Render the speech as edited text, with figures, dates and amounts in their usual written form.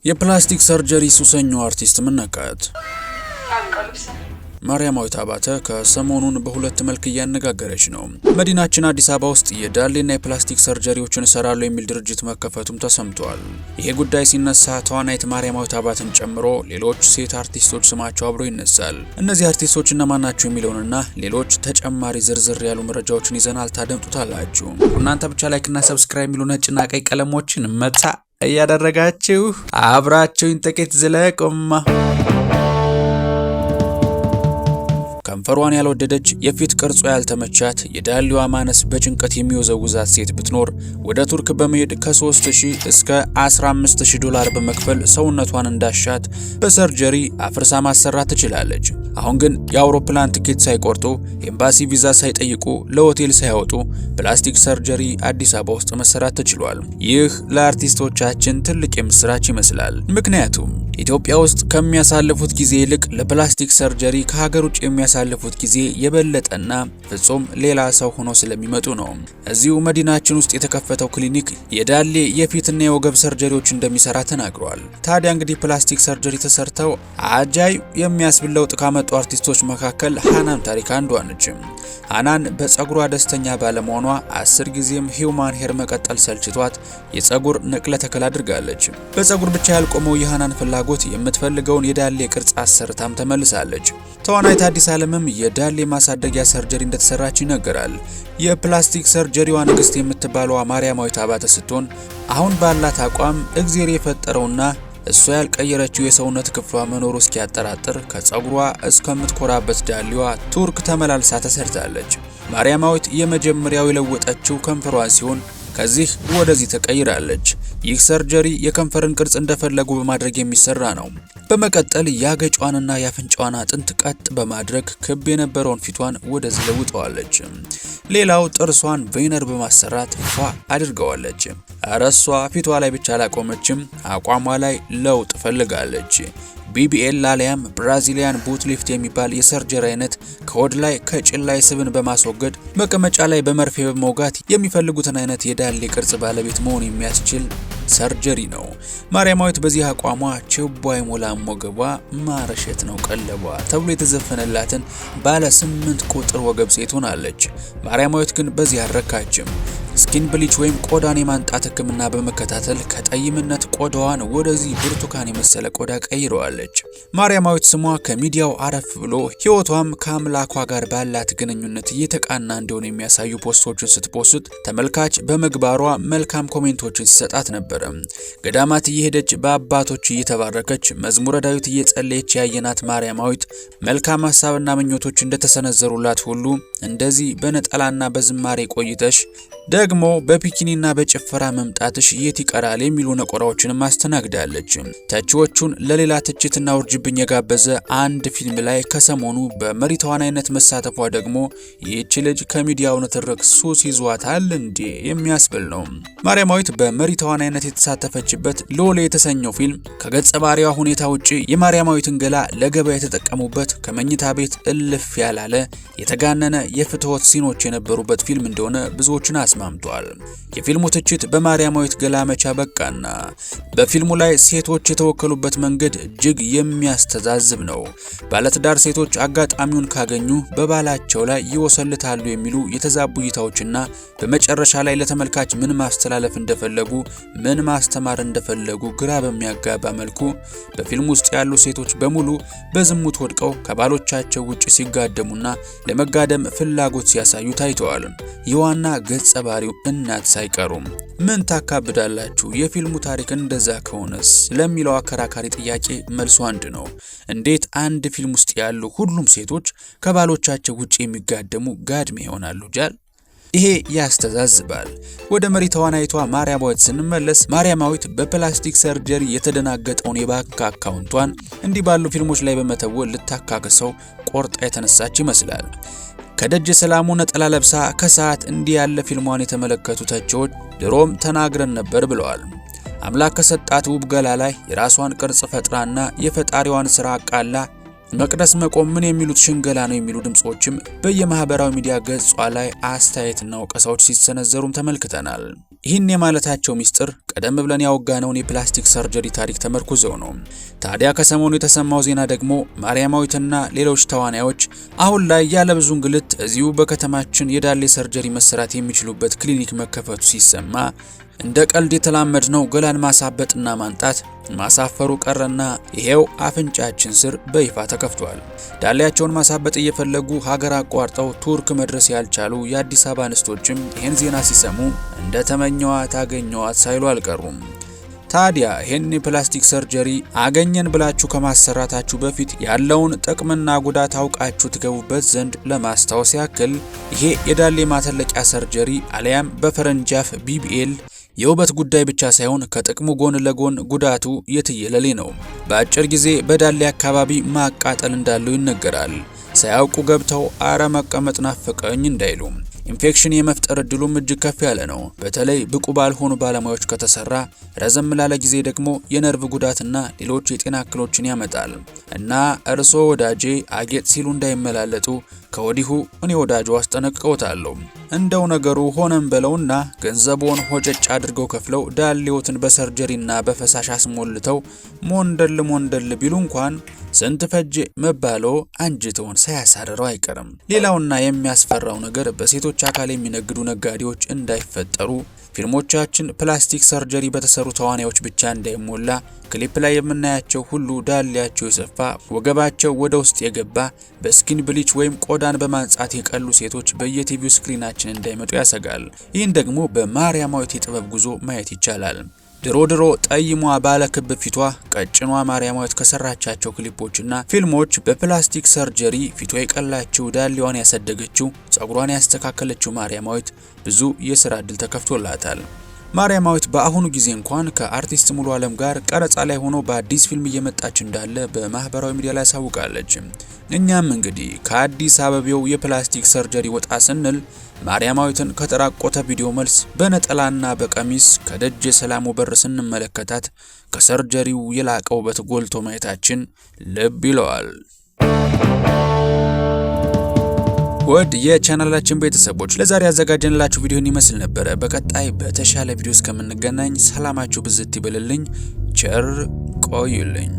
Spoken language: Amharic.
የፕላስቲክ ሰርጀሪ ሱሰኛው አርቲስት ምነካት ማርያማዊት አባተ ከሰሞኑን በሁለት መልክ እያነጋገረች ነው። መዲናችን አዲስ አበባ ውስጥ የዳሌና የፕላስቲክ ሰርጀሪዎችን እሰራለሁ የሚል ድርጅት መከፈቱም ተሰምቷል። ይሄ ጉዳይ ሲነሳ ተዋናይት ማርያማዊት አባተን ጨምሮ ሌሎች ሴት አርቲስቶች ስማቸው አብሮ ይነሳል። እነዚህ አርቲስቶች እነማን ናቸው የሚለውንና ሌሎች ተጨማሪ ዝርዝር ያሉ መረጃዎችን ይዘናል፣ ታደምጡታላችሁ። እናንተ ብቻ ላይክና ሰብስክራይብ የሚሉ ነጭና ቀይ ቀለሞችን መታ እያደረጋችሁ አብራችሁን ጥቂት ዝለቁማ። ከንፈሯን ያልወደደች የፊት ቅርጿ ያልተመቻት የዳሌዋ ማነስ በጭንቀት የሚወዘውዛት ሴት ብትኖር ወደ ቱርክ በመሄድ ከ3000 እስከ $15000 በመክፈል ሰውነቷን እንዳሻት በሰርጀሪ አፍርሳ ማሰራት ትችላለች። አሁን ግን የአውሮፕላን ትኬት ሳይቆርጡ ኤምባሲ ቪዛ ሳይጠይቁ ለሆቴል ሳይወጡ ፕላስቲክ ሰርጀሪ አዲስ አበባ ውስጥ መሰራት ተችሏል። ይህ ለአርቲስቶቻችን ትልቅ የምስራች ይመስላል። ምክንያቱም ኢትዮጵያ ውስጥ ከሚያሳልፉት ጊዜ ይልቅ ለፕላስቲክ ሰርጀሪ ከሀገር ውጭ የሚያሳልፉት ጊዜ የበለጠና ፍጹም ሌላ ሰው ሆኖ ስለሚመጡ ነው። እዚሁ መዲናችን ውስጥ የተከፈተው ክሊኒክ የዳሌ የፊትና የወገብ ሰርጀሪዎች እንደሚሰራ ተናግሯል። ታዲያ እንግዲህ ፕላስቲክ ሰርጀሪ ተሰርተው አጃይ የሚያስብል ለውጥ ካመጡ አርቲስቶች መካከል ሃናን ታሪክ አንዷ ነች። ሃናን በፀጉሯ ደስተኛ ባለመሆኗ 10 ጊዜም ሂውማን ሄር መቀጠል ሰልችቷት የፀጉር ንቅለ ተከላ አድርጋለች። በፀጉር ብቻ ያልቆመው የሃናን ፍላጎት የምትፈልገውን የዳሌ ቅርጽ አሰርታም ተመልሳለች። ተዋናይት አዲስ ዓለምም የዳሌ ማሳደጊያ ሰርጀሪ እንደተሰራች ይነገራል። የፕላስቲክ ሰርጀሪዋ ንግስት የምትባለዋ ማርያማዊት አባተ ስትሆን አሁን ባላት አቋም እግዚአብሔር የፈጠረውና እሷ ያልቀየረችው የሰውነት ክፍሏ መኖሩ እስኪያጠራጥር ከፀጉሯ እስከምትኮራበት ዳሌዋ ቱርክ ተመላልሳ ተሰርታለች። ማርያማዊት የመጀመሪያው የለወጠችው ከንፈሯን ሲሆን ከዚህ ወደዚህ ተቀይራለች። ይህ ሰርጀሪ የከንፈርን ቅርጽ እንደፈለጉ በማድረግ የሚሰራ ነው። በመቀጠል ያገጯንና ያፍንጫዋን አጥንት ቀጥ በማድረግ ክብ የነበረውን ፊቷን ወደዚህ ለውጠዋለች። ሌላው ጥርሷን ቬነር በማሰራት ፏ አድርገዋለች። እረሷ ፊቷ ላይ ብቻ አላቆመችም፣ አቋሟ ላይ ለውጥ ፈልጋለች። BBL አሊያም ብራዚሊያን ቡት ሊፍት የሚባል የሰርጀሪ አይነት ከሆድ ላይ ከጭን ላይ ስብን በማስወገድ መቀመጫ ላይ በመርፌ በመውጋት የሚፈልጉትን አይነት የዳሌ ቅርጽ ባለቤት መሆን የሚያስችል ሰርጀሪ ነው። ማርያማዊት በዚህ አቋሟ ችቦ አይሞላም ወገቧ ማረሸት ነው ቀለቧ ተብሎ የተዘፈነላትን ባለ 8 ቁጥር ወገብ ሴት ሆናለች። ማርያማዊት ግን በዚህ አልረካችም። ስኪን ብሊች ወይም ቆዳን የማንጣት ሕክምና በመከታተል ከጠይምነት ቆዳዋን ወደዚህ ብርቱካን የመሰለ ቆዳ ቀይረዋለች። ማርያማዊት ስሟ ከሚዲያው አረፍ ብሎ ሕይወቷም ከአምላኳ ጋር ባላት ግንኙነት እየተቃና እንደሆነ የሚያሳዩ ፖስቶችን ስትፖስት ተመልካች በመግባሯ መልካም ኮሜንቶችን ሲሰጣት ነበር። ገዳማት እየሄደች በአባቶች እየተባረከች መዝሙረ ዳዊት እየጸለየች ያየናት ማርያማዊት መልካም ሐሳብና ምኞቶች እንደተሰነዘሩላት ሁሉ እንደዚህ በነጠላና በዝማሬ ቆይተሽ ደግሞ በፒኪኒና በጭፈራ መምጣትሽ የት ይቀራል የሚሉ ነቆራዎችንም አስተናግዳለች። ተቺዎቹን ለሌላ ትችትና ውርጅብኝ የጋበዘ አንድ ፊልም ላይ ከሰሞኑ በመሪ ተዋናይነት መሳተፏ ደግሞ ይህች ልጅ ከሚዲያው ንትርክ ሱስ ይዟታል እንዴ የሚያስብል ነው። ማርያማዊት በመሪ ተዋናይነት የተሳተፈችበት ሎሌ የተሰኘው ፊልም ከገጸ ባህሪዋ ሁኔታ ውጪ የማርያማዊትን ገላ ለገበያ የተጠቀሙበት ከመኝታ ቤት እልፍ ያላለ የተጋነነ የፍትወት ሲኖች የነበሩበት ፊልም እንደሆነ ብዙዎችን አስማምቷል። የፊልሙ ትችት በማርያማዊት ገላ መቻ በቃና በፊልሙ ላይ ሴቶች የተወከሉበት መንገድ እጅግ የሚያስተዛዝብ ነው። ባለትዳር ሴቶች አጋጣሚውን ካገኙ በባላቸው ላይ ይወሰልታሉ የሚሉ የተዛቡ እይታዎችና በመጨረሻ ላይ ለተመልካች ምን ማስተላለፍ እንደፈለጉ ምን ማስተማር እንደፈለጉ ግራ በሚያጋባ መልኩ በፊልም ውስጥ ያሉ ሴቶች በሙሉ በዝሙት ወድቀው ከባሎቻቸው ውጪ ሲጋደሙና ለመጋደም ፍላጎት ሲያሳዩ ታይተዋል። የዋና ገጸ ባህሪው እናት ሳይቀሩም ምን ታካብዳላችሁ? የፊልሙ ታሪክ እንደዛ ከሆነስ ለሚለው አከራካሪ ጥያቄ መልሱ አንድ ነው። እንዴት አንድ ፊልም ውስጥ ያሉ ሁሉም ሴቶች ከባሎቻቸው ውጪ የሚጋደሙ ጋድሜ ይሆናሉ? ጃል ይሄ ያስተዛዝባል። ወደ መሪ ተዋናይቷ ማርያማዊት ስንመለስ ማርያማዊት በፕላስቲክ ሰርጀሪ የተደናገጠውን የባንክ አካውንቷን እንዲህ ባሉ ፊልሞች ላይ በመተወል ልታካክሰው ቆርጣ የተነሳች ይመስላል። ከደጅ ሰላሙ ነጠላ ለብሳ ከሰዓት እንዲህ ያለ ፊልሟን የተመለከቱ ተቺዎች ድሮም ተናግረን ነበር ብለዋል። አምላክ ከሰጣት ውብ ገላ ላይ የራሷን ቅርጽ ፈጥራና የፈጣሪዋን ስራ አቃላ መቅደስ መቆም ምን የሚሉት ሽንገላ ነው የሚሉ ድምጾችም በየማህበራዊ ሚዲያ ገጿ ላይ አስተያየትና ወቀሳዎች ሲሰነዘሩም ተመልክተናል። ይህን የማለታቸው ሚስጥር ቀደም ብለን ያወጋነውን የፕላስቲክ ሰርጀሪ ታሪክ ተመርኩዘው ነው። ታዲያ ከሰሞኑ የተሰማው ዜና ደግሞ ማርያማዊትና ሌሎች ተዋናዮች አሁን ላይ ያለ ብዙ እንግልት እዚሁ በከተማችን የዳሌ ሰርጀሪ መሰራት የሚችሉበት ክሊኒክ መከፈቱ ሲሰማ እንደ ቀልድ የተላመድነው ገላን ማሳበጥና ማንጣት ማሳፈሩ ቀረና ይሄው አፍንጫችን ስር በይፋ ተከፍቷል። ዳሌያቸውን ማሳበጥ እየፈለጉ ሀገር አቋርጠው ቱርክ መድረስ ያልቻሉ የአዲስ አበባ አንስቶችም ይህን ዜና ሲሰሙ እንደ ተመኘዋት አገኘዋት ሳይሉ አልቀሩም። ታዲያ ይህን የፕላስቲክ ሰርጀሪ አገኘን ብላችሁ ከማሰራታችሁ በፊት ያለውን ጥቅምና ጉዳት አውቃችሁ ትገቡበት ዘንድ ለማስታወስ ያክል ይሄ የዳሌ ማተለቂያ ሰርጀሪ አሊያም በፈረንጃፍ BBL የውበት ጉዳይ ብቻ ሳይሆን ከጥቅሙ ጎን ለጎን ጉዳቱ የትየለሌ ነው። በአጭር ጊዜ በዳሌ አካባቢ ማቃጠል እንዳለው ይነገራል። ሳያውቁ ገብተው አረ መቀመጥ ናፈቀኝ እንዳይሉ ኢንፌክሽን የመፍጠር እድሉም እጅግ ከፍ ያለ ነው። በተለይ ብቁ ባልሆኑ ባለሙያዎች ከተሰራ ረዘም ላለ ጊዜ ደግሞ የነርቭ ጉዳትና ሌሎች የጤና እክሎችን ያመጣል እና እርሶ ወዳጄ አጌጥ ሲሉ እንዳይመላለጡ ከወዲሁ እኔ ወዳጁ አስጠነቅቀውታለሁ። እንደው ነገሩ ሆነም በለውና ገንዘቦን ሆጨጭ አድርገው ከፍለው ዳሌዎትን በሰርጀሪና በፈሳሽ አስሞልተው ሞንደል ቢሉ እንኳን ስንት ፈጅ መባሎ አንጅተውን ሳያሳርረው አይቀርም። ሌላውና የሚያስፈራው ነገር በሴቶች አካል የሚነግዱ ነጋዴዎች እንዳይፈጠሩ ፊልሞቻችን ፕላስቲክ ሰርጀሪ በተሰሩ ተዋናዮች ብቻ እንዳይሞላ ክሊፕ ላይ የምናያቸው ሁሉ ዳሌያቸው የሰፋ ወገባቸው ወደ ውስጥ የገባ በስኪን ብሊች ወይም ቆዳን በማንጻት የቀሉ ሴቶች በየቲቪው ስክሪናችን እንዳይመጡ ያሰጋል። ይህን ደግሞ በማርያማዊት የጥበብ ጉዞ ማየት ይቻላል። ድሮ ጠይሟ ባለ ክብ ፊቷ ቀጭኗ ማርያማዊት ከሰራቻቸው ክሊፖችና ፊልሞች በፕላስቲክ ሰርጀሪ ፊቷ የቀላችው ዳሌዋን ያሰደገችው ጸጉሯን ያስተካከለችው ማርያማዊት ብዙ የሥራ ዕድል ተከፍቶላታል። ማርያማዊት በአሁኑ ጊዜ እንኳን ከአርቲስት ሙሉ ዓለም ጋር ቀረጻ ላይ ሆኖ በአዲስ ፊልም እየመጣች እንዳለ በማህበራዊ ሚዲያ ላይ አሳውቃለች። እኛም እንግዲህ ከአዲስ አበባው የፕላስቲክ ሰርጀሪ ወጣ ስንል ማርያማዊትን ከተራቆተ ቪዲዮ መልስ በነጠላና በቀሚስ ከደጀ ሰላሙ በር ስንመለከታት ከሰርጀሪው የላቀ ውበት ጎልቶ ማየታችን ልብ ይለዋል። ወድ የቻናላችን ቤተሰቦች ለዛሬ ያዘጋጀንላችሁ ቪዲዮን ይመስል ነበር። በቀጣይ በተሻለ ቪዲዮ እስከምንገናኝ ሰላማችሁ ብዝት ይበልልኝ። ቸር ቆዩልኝ።